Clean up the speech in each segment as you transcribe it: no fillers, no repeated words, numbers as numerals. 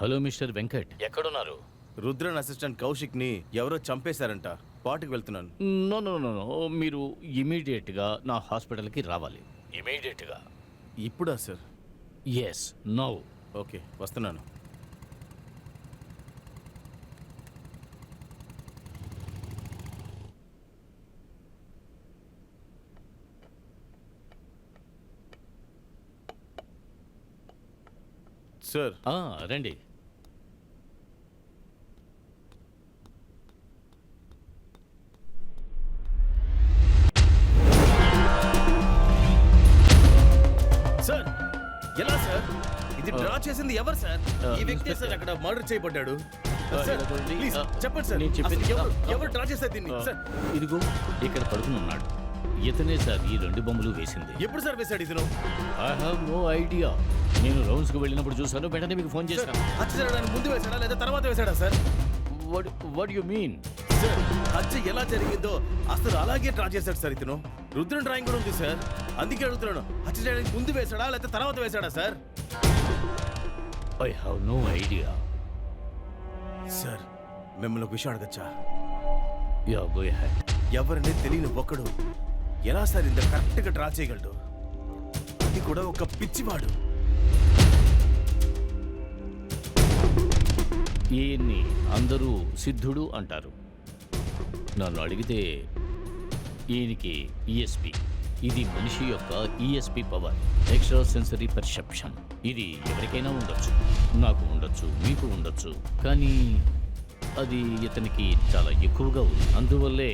Hello mister Venkat, ఎక్కడున్నారు? Rudran assistant Kaushik ని ఎవరో చంపేశారంట. పార్టీకి వెళ్తున్నాను. నో నో నో నో, మీరు ఇమీడియట్గా నా హాస్పిటల్కి రావాలి. ఇమీడియట్గా. ఇప్పుడా సార్? Yes, now. ఓకే, వస్తున్నాను. సార్, రండి. సార్ ఎలా సార్? ఇది డ్రా చేసింది ఎవరు సార్? ఈ వ్యక్తి సార్ అక్కడ మర్డర్ చేయబడ్డాడు. సార్, ప్లీజ్ చెప్పండి సార్, నేను చెప్పేది అసలు ఎవరు డ్రా చేశారు దీన్ని? సార్, ఇదిగో ఇక్కడ పడుకుని ఉన్నాడు. ఇతనే సార్ ఈ 2 బొమ్మలు వేసింది. ఎప్పుడు సార్ వేశాడు ఇతను? I have no idea. నేను రౌండ్స్కి వెళ్ళినప్పుడు చూసాను, వెంటనే మీకు ఫోన్ చేశాను. హత్య జరగడానికి ముందు వేశాడా లేదా తర్వాత వేశాడా sir? What you mean? Sir, హత్య ఎలా జరిగిందో అసలు అలాగే డ్రా చేశాడు సార్ ఇతను. రుద్రన్ డ్రాయింగ్ కూడా ఉంది సార్. అందుకే అడుగుతున్నాను, హత్య చేయడానికి ముందు వేశాడా లేదా తర్వాత వేశాడా sir? I have no idea. Sir, మిమ్మల్ని ఒక విషయం అడగచ్చా? Yeah, go ahead. ఎవరిని తెలియని ఒకడు ఎలా సార్ ఇంత కరెక్ట్గా డ్రా చేయగలడు? అది కూడా ఒక పిచ్చివాడు. ఈయన్ని అందరూ సిద్ధుడు అంటారు. నన్ను అడిగితే ఈయనకి ఈఎస్పి. ఇది మనిషి యొక్క ESP power, extra sensory perception. ఇది ఎవరికైనా ఉండొచ్చు, నాకు ఉండొచ్చు, మీకు ఉండొచ్చు, కానీ అది ఇతనికి చాలా ఎక్కువగా ఉంది. అందువల్లే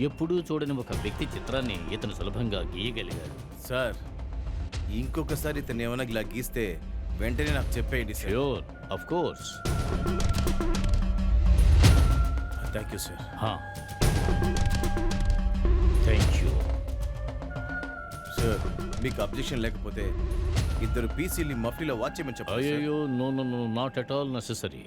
ఎప్పుడూ చూడని ఒక వ్యక్తి చిత్రాన్ని ఇతను సులభంగా గీయగలిగాడు. సార్, ఇంకొకసారి ఇతను ఏమైనా ఇలా గీస్తే వెంటనే నాకు చెప్పేయండి sir. Sure, of course. Thank you sir. Thank you sir, మీకు అబ్జెక్షన్ లేకపోతే ఇద్దరు పీసీల్ని మఫ్టీలో వాచ్ చేయమని చెప్పండి సార్. అయ్యో, no no no, not at all necessary.